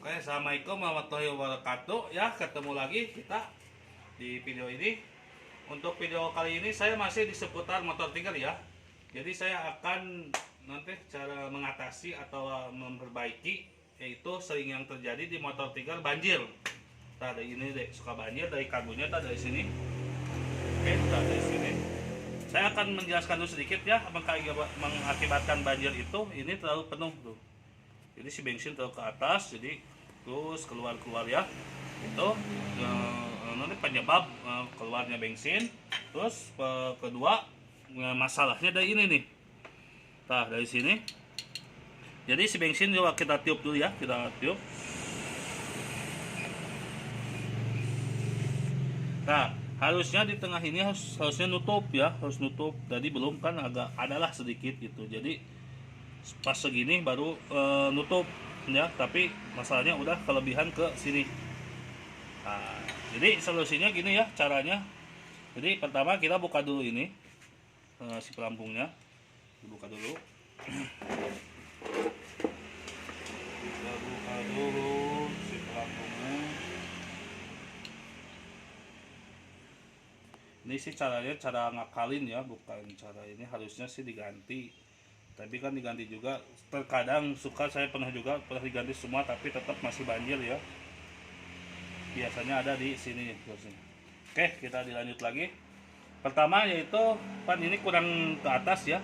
Oke, assalamualaikum warahmatullahi wabarakatuh. Ya, ketemu lagi kita di video ini. Untuk video kali ini saya masih di seputar motor tiger ya. Jadi saya akan nanti cara mengatasi atau memperbaiki yaitu sering yang terjadi di motor tiger banjir. Nah, dari ini deh suka banjir dari kabelnya dari sini. Oke, dari sini. Saya akan menjelaskan dulu sedikit ya mengakibatkan banjir itu ini terlalu penuh tuh. Jadi si bensin terlalu ke atas, jadi terus keluar ya itu nanti penyebab keluarnya bensin. Terus kedua masalahnya dari ini nih, nah dari sini. Jadi si bensin coba kita tiup dulu ya, kita tiup. Nah harusnya di tengah ini harusnya nutup ya, harus nutup. Tadi belum kan, agak adalah sedikit gitu, jadi pas segini baru nutup ya, tapi masalahnya udah kelebihan ke sini. Nah, jadi solusinya gini ya caranya. Jadi pertama kita buka dulu ini si pelampungnya, dibuka dulu. Kita buka dulu si pelampungnya. Ini sih caranya cara ngakalin ya, bukan cara ini. Harusnya sih diganti, tapi kan diganti juga terkadang suka, saya pernah diganti semua tapi tetap masih banjir ya, biasanya ada di sini harusnya. Oke, kita dilanjut lagi. Pertama yaitu kan ini kurang ke atas ya,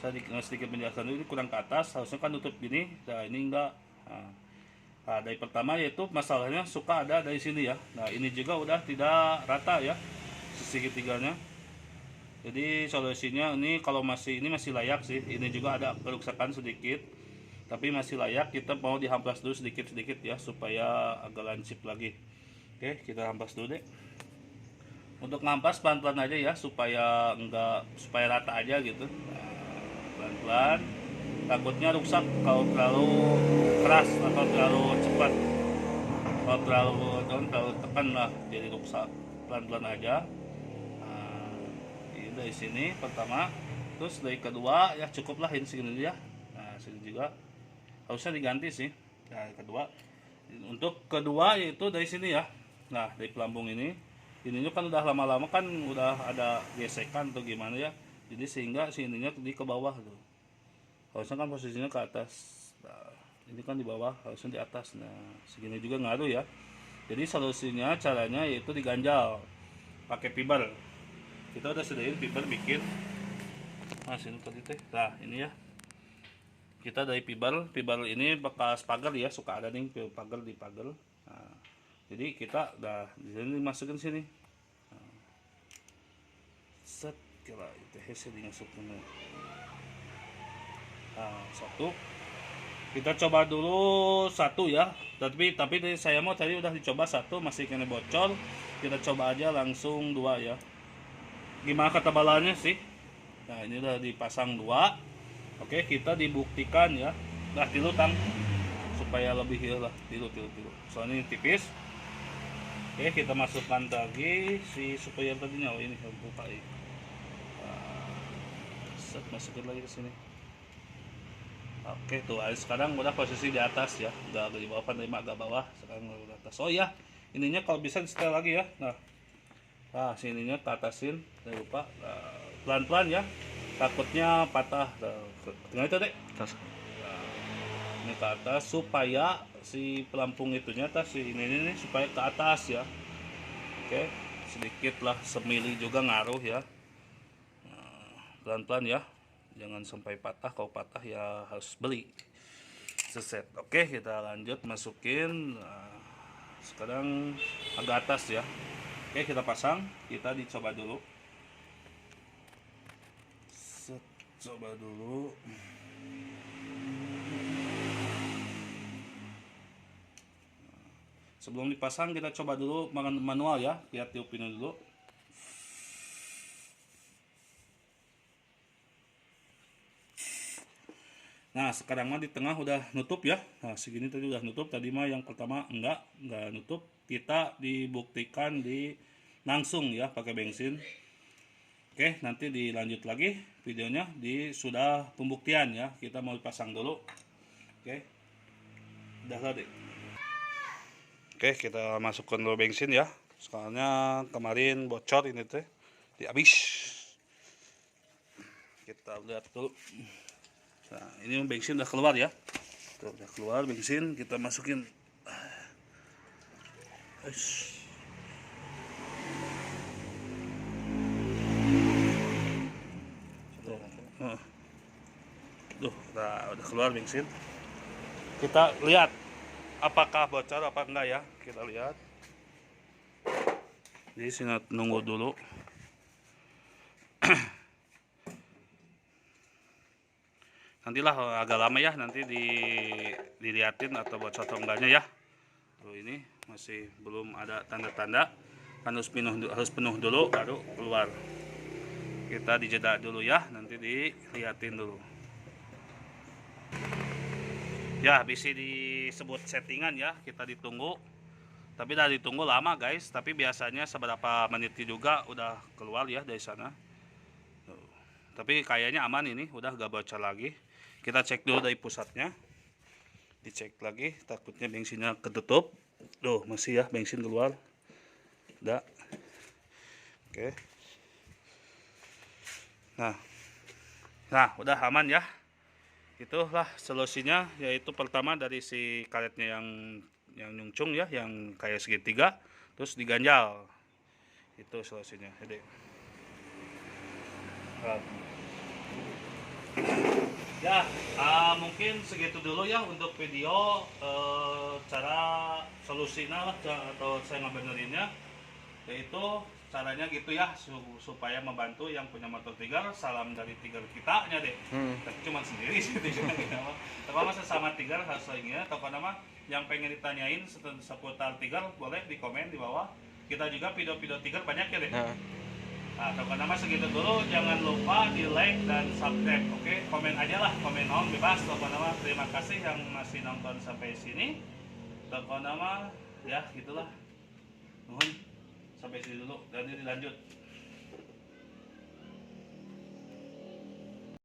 saya sedikit menjelaskan dulu. Ini kurang ke atas, harusnya kan tutup gini. Nah ini enggak. Nah, dari pertama yaitu masalahnya suka ada dari sini ya. Nah ini juga udah tidak rata ya segitiganya. Jadi solusinya ini kalau ini masih layak sih. Ini juga ada kerusakan sedikit, tapi masih layak. Kita mau dihamplas dulu sedikit-sedikit ya supaya agak lancip lagi. Oke, kita hampas dulu deh. Untuk ngampas pelan-pelan aja ya, supaya rata aja gitu. Nah, pelan-pelan. Takutnya rusak kalau terlalu keras atau terlalu cepat. Kalau terlalu tekan lah jadi rusak. Pelan-pelan aja. Dari sini pertama, terus dari kedua ya cukuplah ini segini ya. Nah segini juga harusnya diganti sih. Nah kedua, untuk kedua yaitu dari sini ya. Nah dari pelampung ini kan udah lama-lama kan udah ada gesekan atau gimana ya, jadi sehingga sininya di ke bawah tuh. Harusnya kan posisinya ke atas. Nah, ini kan di bawah, harusnya di atas. Nah segini juga ngaruh ya. Jadi solusinya caranya yaitu diganjal pakai fiber. Kita udah sediain fiber bikin. Nah sini tadi teh. Nah ini ya, kita dari fiber ini bekas pagar ya, suka ada nih pagar di pagar. Nah, jadi kita udah di sini masukin sini. Nah, set kira itu hasil dimasukin. Nah satu, kita coba dulu satu ya. Tapi saya mau tadi udah dicoba satu masih kena bocor. Kita coba aja langsung dua ya. Gimana ketebalannya sih? Nah ini udah dipasang dua. Oke, kita dibuktikan ya. Nah tilu tang supaya lebih lah, tilu. Soalnya ini tipis. Oke, kita masukkan lagi si supaya tadinya. Oh ini buka ini. Set, masukin lagi ke sini. Oke tuh, sekarang udah posisi di atas ya. Udah di bawah, penerima agak bawah. Sekarang udah di atas. Oh ya, ininya kalau bisa di setel lagi ya. Nah sininya ke atasin, jangan lupa. Pelan-pelan ya, takutnya patah. Tengah itu deh. Nah, ini ke atas supaya si pelampung itunya ini supaya ke atas ya. Oke, sedikit lah, semili juga ngaruh ya. Pelan-pelan ya, jangan sampai patah. Kalau patah ya harus beli seset. Oke, kita lanjut masukin. Nah, sekarang agak atas ya. Oke, kita pasang, kita dicoba dulu. Coba dulu. Sebelum dipasang kita coba dulu manual ya, kita tiupin dulu. Nah sekarang mah di tengah udah nutup ya. Nah segini tadi udah nutup, tadi mah yang pertama enggak nutup. Kita dibuktikan di langsung ya pakai bensin. Oke, nanti dilanjut lagi videonya di sudah pembuktian ya. Kita mau pasang dulu. Oke, udah tadi. Oke, kita masukkan dulu bensin ya. Soalnya kemarin bocor ini teh, dihabis. Kita lihat dulu. Nah, ini bensin udah keluar ya. Tuh, udah keluar bensin, kita masukin. Tuh, udah keluar bensin. Kita lihat apakah bocor apa enggak ya. Kita lihat. Jadi sini nunggu dulu. Nantilah agak lama ya, nanti dilihatin atau bocor atau enggaknya ya. Tuh, ini masih belum ada tanda-tanda, kan harus penuh dulu baru keluar. Kita dijeda dulu ya, nanti dilihatin dulu. Ya, bisa disebut settingan ya, kita ditunggu. Tapi udah ditunggu lama guys, tapi biasanya seberapa menit juga udah keluar ya dari sana. Tuh. Tapi kayaknya aman ini, udah gak bocor lagi. Kita cek dulu dari pusatnya. Dicek lagi, takutnya bensinnya ketutup. Tuh, masih ya bensin keluar. Udah. Oke. Nah, udah aman ya. Itulah solusinya, yaitu pertama dari si karetnya yang nyungcung ya, yang kayak segitiga, terus diganjal. Itu solusinya. Jadi ya, mungkin segitu dulu ya untuk video cara solusinya lah, atau saya ngebenerinnya, yaitu caranya gitu ya, supaya membantu yang punya motor Tiger. Salam dari Tiger kita nya deh. Tapi cuma sendiri sih Tiger kita mah. Tapi masa sama Tiger harus lainnya. Atau nama yang pengen ditanyain seputar Tiger, boleh di komen di bawah. Kita juga video-video Tiger banyak ya deh. Nah, atau nama segitu dulu. Jangan lupa di like dan subscribe. Oke, komen aja lah, komen on bebas. Atau nama terima kasih yang masih nonton sampai sini. Atau nama ya gitulah. Nuhun. Sampai sini dulu, dan dilanjut.